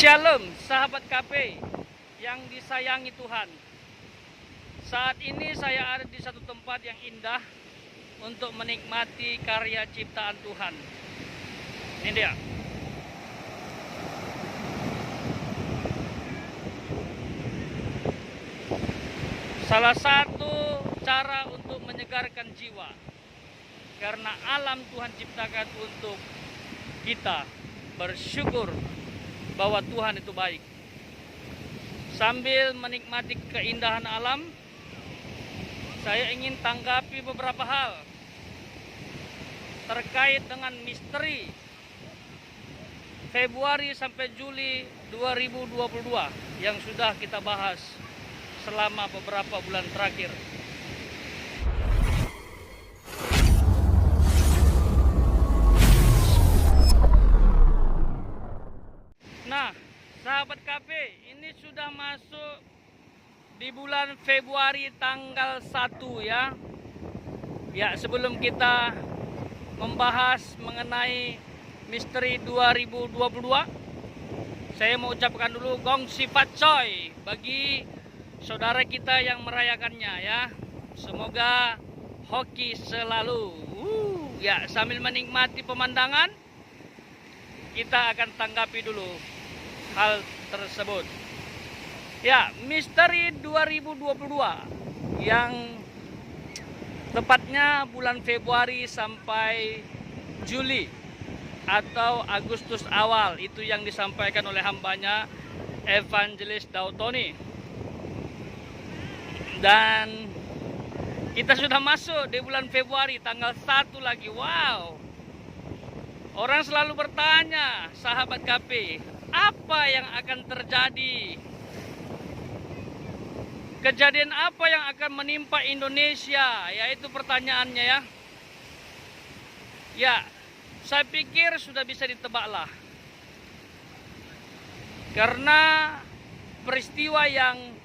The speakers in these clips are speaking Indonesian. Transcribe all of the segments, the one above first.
Shalom sahabat KP yang disayangi Tuhan. Saat ini saya ada di satu tempat yang indah untuk menikmati karya ciptaan Tuhan. Ini dia. Salah satu cara untuk menyegarkan jiwa, karena alam Tuhan ciptakan untuk kita bersyukur bahwa Tuhan itu baik. Sambil menikmati keindahan alam, saya ingin tanggapi beberapa hal terkait dengan misteri Februari sampai Juli 2022 yang sudah kita bahas selama beberapa bulan terakhir. Nah, sahabat KP, ini sudah masuk di bulan Februari tanggal 1 ya. Ya, sebelum kita membahas mengenai misteri 2022, saya mau ucapkan dulu gong sifat coy bagi saudara kita yang merayakannya ya. Semoga hoki selalu. Ya, sambil menikmati pemandangan, kita akan tanggapi dulu hal tersebut. Ya, misteri 2022 yang tepatnya bulan Februari sampai Juli atau Agustus awal, itu yang disampaikan oleh hambanya Evangelis Dautoni. Dan kita sudah masuk di bulan Februari tanggal 1 lagi. Wow. Orang selalu bertanya, sahabat KP, apa yang akan terjadi? Kejadian apa yang akan menimpa Indonesia? Yaitu pertanyaannya ya. Ya, saya pikir sudah bisa ditebaklah. Karena peristiwa yang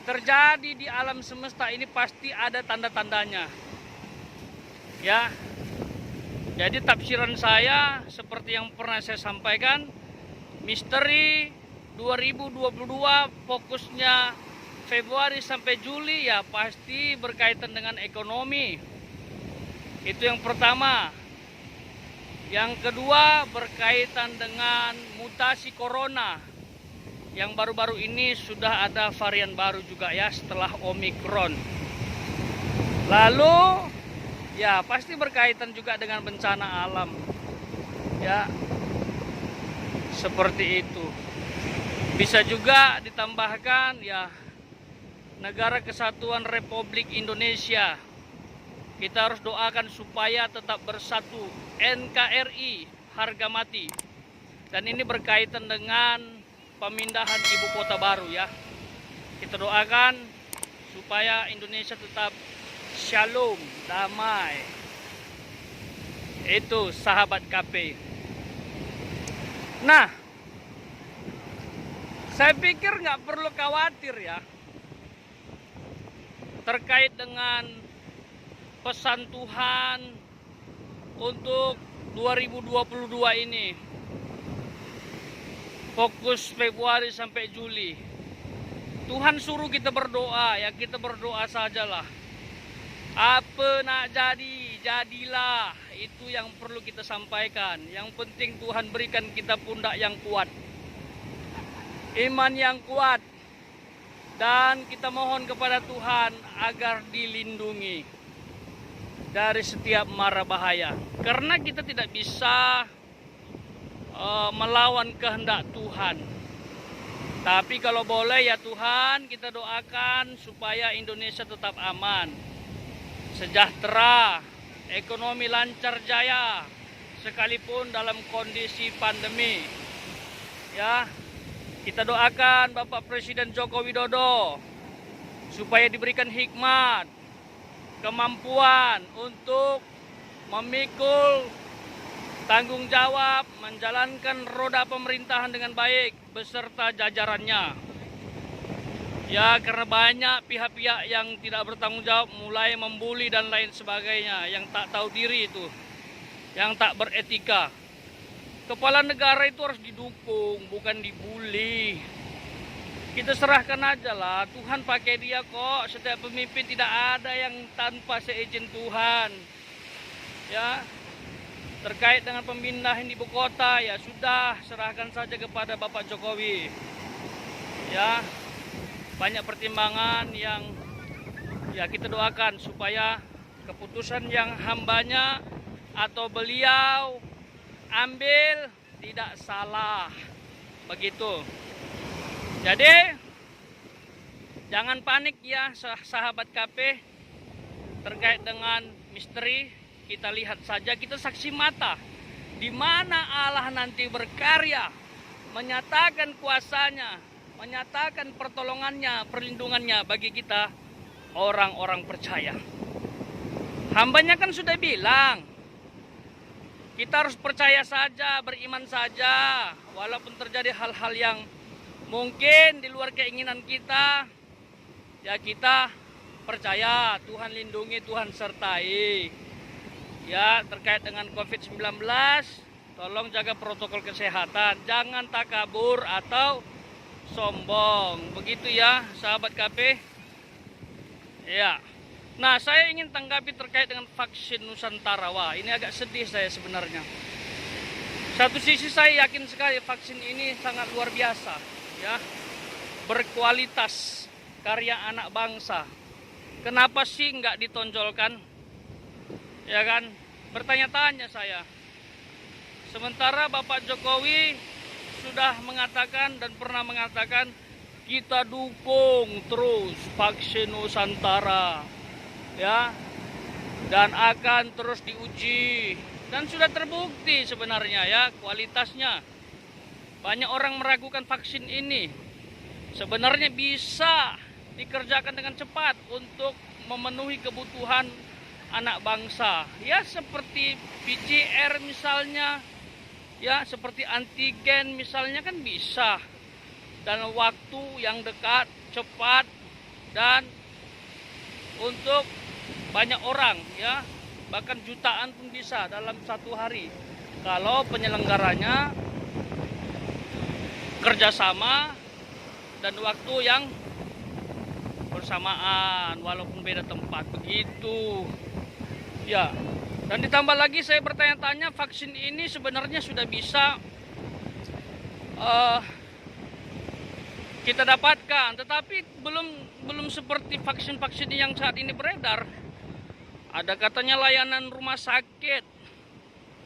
terjadi di alam semesta ini pasti ada tanda-tandanya. Ya. Jadi tafsiran saya seperti yang pernah saya sampaikan, misteri 2022 fokusnya Februari sampai Juli ya pasti berkaitan dengan ekonomi. Itu yang pertama. Yang kedua berkaitan dengan mutasi corona. Yang baru-baru ini sudah ada varian baru juga ya setelah Omicron. Lalu ya pasti berkaitan juga dengan bencana alam. Ya. Seperti itu. Bisa juga ditambahkan ya Negara Kesatuan Republik Indonesia. Kita harus doakan supaya tetap bersatu. NKRI harga mati. Dan ini berkaitan dengan pemindahan ibu kota baru ya. Kita doakan supaya Indonesia tetap shalom, damai. Itu sahabat KP. Nah, saya pikir nggak perlu khawatir ya terkait dengan pesan Tuhan untuk 2022 ini. Fokus Februari sampai Juli. Tuhan suruh kita berdoa ya, kita berdoa sajalah. Apa nak jadi, jadilah. Itu yang perlu kita sampaikan. Yang penting Tuhan berikan kita pundak yang kuat, iman yang kuat, dan kita mohon kepada Tuhan agar dilindungi dari setiap mara bahaya. Karena kita tidak bisa melawan kehendak Tuhan. Tapi kalau boleh ya Tuhan, kita doakan supaya Indonesia tetap aman, sejahtera, ekonomi lancar jaya, sekalipun dalam kondisi pandemi. Ya, kita doakan Bapak Presiden Joko Widodo supaya diberikan hikmat, kemampuan untuk memikul tanggung jawab menjalankan roda pemerintahan dengan baik beserta jajarannya. Ya, karena banyak pihak-pihak yang tidak bertanggung jawab, mulai membuli dan lain sebagainya, yang tak tahu diri itu, yang tak beretika. Kepala negara itu harus didukung, bukan dibully. Kita serahkan aja lah, Tuhan pakai dia kok. Setiap pemimpin tidak ada yang tanpa seizin Tuhan. Ya, terkait dengan pemindahan ibu kota, ya sudah, serahkan saja kepada Bapak Jokowi. Ya, banyak pertimbangan yang ya kita doakan supaya keputusan yang hambanya atau beliau ambil tidak salah. Begitu. Jadi jangan panik ya sahabat KP terkait dengan misteri. Kita lihat saja, kita saksi mata di mana Allah nanti berkarya, menyatakan kuasanya, menyatakan pertolongannya, perlindungannya bagi kita orang-orang percaya. Hambanya kan sudah bilang, kita harus percaya saja, beriman saja, walaupun terjadi hal-hal yang mungkin di luar keinginan kita, ya kita percaya Tuhan lindungi, Tuhan sertai. Ya, terkait dengan COVID-19, tolong jaga protokol kesehatan, jangan takabur atau sombong. Begitu ya, sahabat KP. Ya. Nah, saya ingin tanggapi terkait dengan vaksin Nusantara. Wah, ini agak sedih saya sebenarnya. Satu sisi saya yakin sekali vaksin ini sangat luar biasa, ya. Berkualitas, karya anak bangsa. Kenapa sih nggak ditonjolkan? Ya kan, bertanya-tanya saya. Sementara Bapak Jokowi sudah mengatakan dan pernah mengatakan kita dukung terus vaksin Nusantara, ya, dan akan terus diuji dan sudah terbukti sebenarnya ya kualitasnya. Banyak orang meragukan vaksin ini. Sebenarnya bisa dikerjakan dengan cepat untuk memenuhi kebutuhan anak bangsa, ya seperti PCR misalnya, ya seperti antigen misalnya kan bisa dalam waktu yang dekat, cepat, dan untuk banyak orang, ya bahkan jutaan pun bisa dalam satu hari kalau penyelenggaranya kerjasama dan waktu yang bersamaan walaupun beda tempat. Begitu. Ya, dan ditambah lagi saya bertanya-tanya, vaksin ini sebenarnya sudah bisa kita dapatkan, tetapi belum seperti vaksin-vaksin yang saat ini beredar. Ada katanya layanan rumah sakit.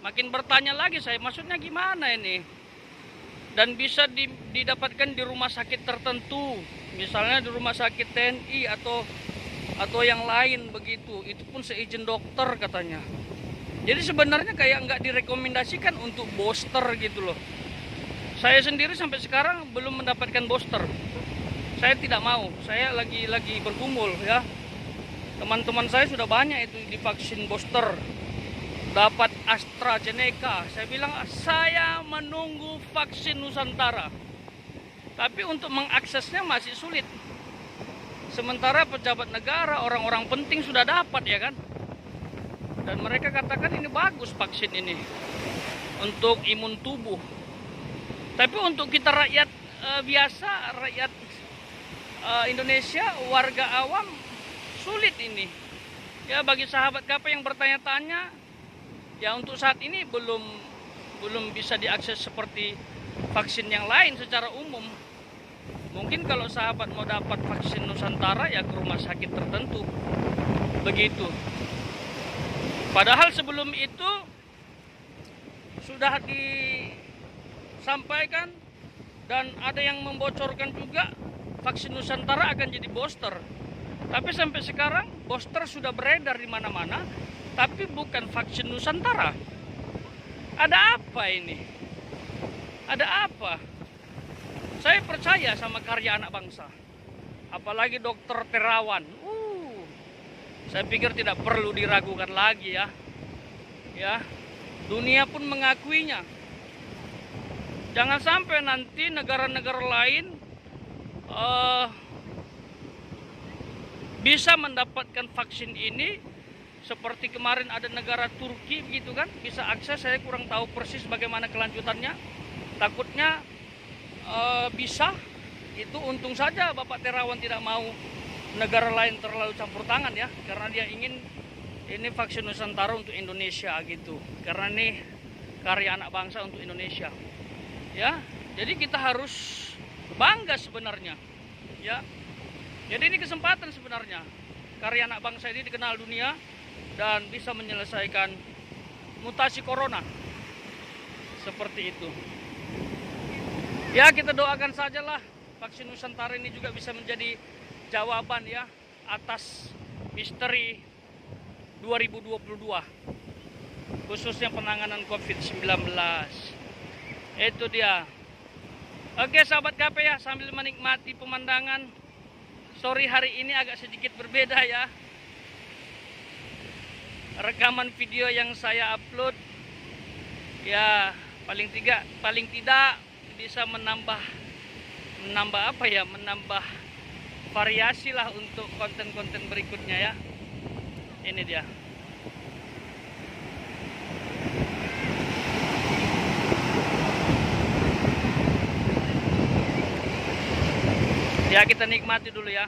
Makin bertanya lagi saya, maksudnya gimana ini? Dan bisa didapatkan di rumah sakit tertentu, misalnya di rumah sakit TNI atau yang lain begitu, itu pun seizin dokter katanya. Jadi sebenarnya kayak nggak direkomendasikan untuk booster gitu loh. Saya sendiri sampai sekarang belum mendapatkan booster. Saya tidak mau, saya lagi bergumul ya. Teman-teman saya sudah banyak itu divaksin booster, dapat AstraZeneca. Saya bilang saya menunggu vaksin Nusantara, tapi untuk mengaksesnya masih sulit. Sementara pejabat negara, orang-orang penting sudah dapat ya kan. Dan mereka katakan ini bagus vaksin ini untuk imun tubuh. Tapi untuk kita rakyat biasa, rakyat Indonesia, warga awam, sulit ini. Ya bagi sahabat KP yang bertanya-tanya, ya untuk saat ini belum bisa diakses seperti vaksin yang lain secara umum. Mungkin kalau sahabat mau dapat vaksin Nusantara ya ke rumah sakit tertentu. Begitu. Padahal sebelum itu sudah disampaikan dan ada yang membocorkan juga vaksin Nusantara akan jadi booster. Tapi sampai sekarang booster sudah beredar di mana-mana, tapi bukan vaksin Nusantara. Ada apa ini? Ada apa? Saya percaya sama karya anak bangsa. Apalagi Dokter Terawan. Saya pikir tidak perlu diragukan lagi ya. Ya, dunia pun mengakuinya. Jangan sampai nanti negara-negara lain bisa mendapatkan vaksin ini seperti kemarin ada negara Turki begitu kan, bisa akses. Saya kurang tahu persis bagaimana kelanjutannya. Takutnya bisa. Itu untung saja Bapak Terawan tidak mau negara lain terlalu campur tangan ya, karena dia ingin ini vaksin Nusantara untuk Indonesia gitu, karena ini karya anak bangsa untuk Indonesia ya. Jadi kita harus bangga sebenarnya ya. Jadi ini kesempatan sebenarnya, karya anak bangsa ini dikenal dunia dan bisa menyelesaikan mutasi corona seperti itu ya. Kita doakan sajalah vaksin Nusantara ini juga bisa menjadi jawaban ya atas misteri 2022, khususnya penanganan COVID-19. Itu dia. Oke sahabat KP ya, sambil menikmati pemandangan. Sorry hari ini agak sedikit berbeda ya, rekaman video yang saya upload ya paling tidak bisa menambah apa ya, menambah variasi lah untuk konten-konten berikutnya ya. Ini dia. Ya kita nikmati dulu ya.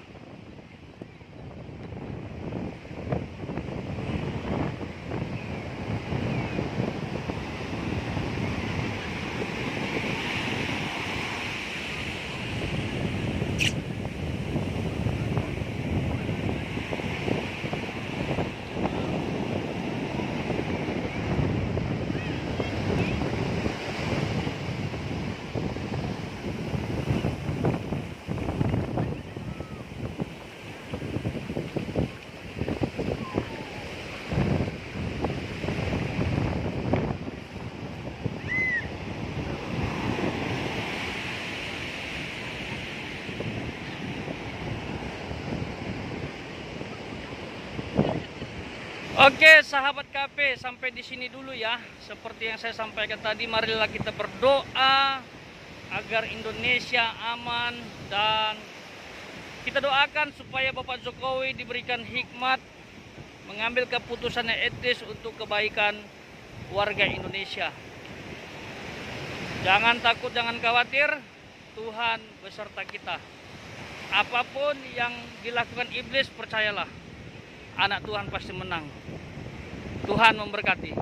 Oke sahabat KP, sampai di sini dulu ya. Seperti yang saya sampaikan tadi, marilah kita berdoa agar Indonesia aman, dan kita doakan supaya Bapak Jokowi diberikan hikmat mengambil keputusan yang etis untuk kebaikan warga Indonesia. Jangan takut, jangan khawatir, Tuhan beserta kita. Apapun yang dilakukan iblis, percayalah, anak Tuhan pasti menang. Tuhan memberkati.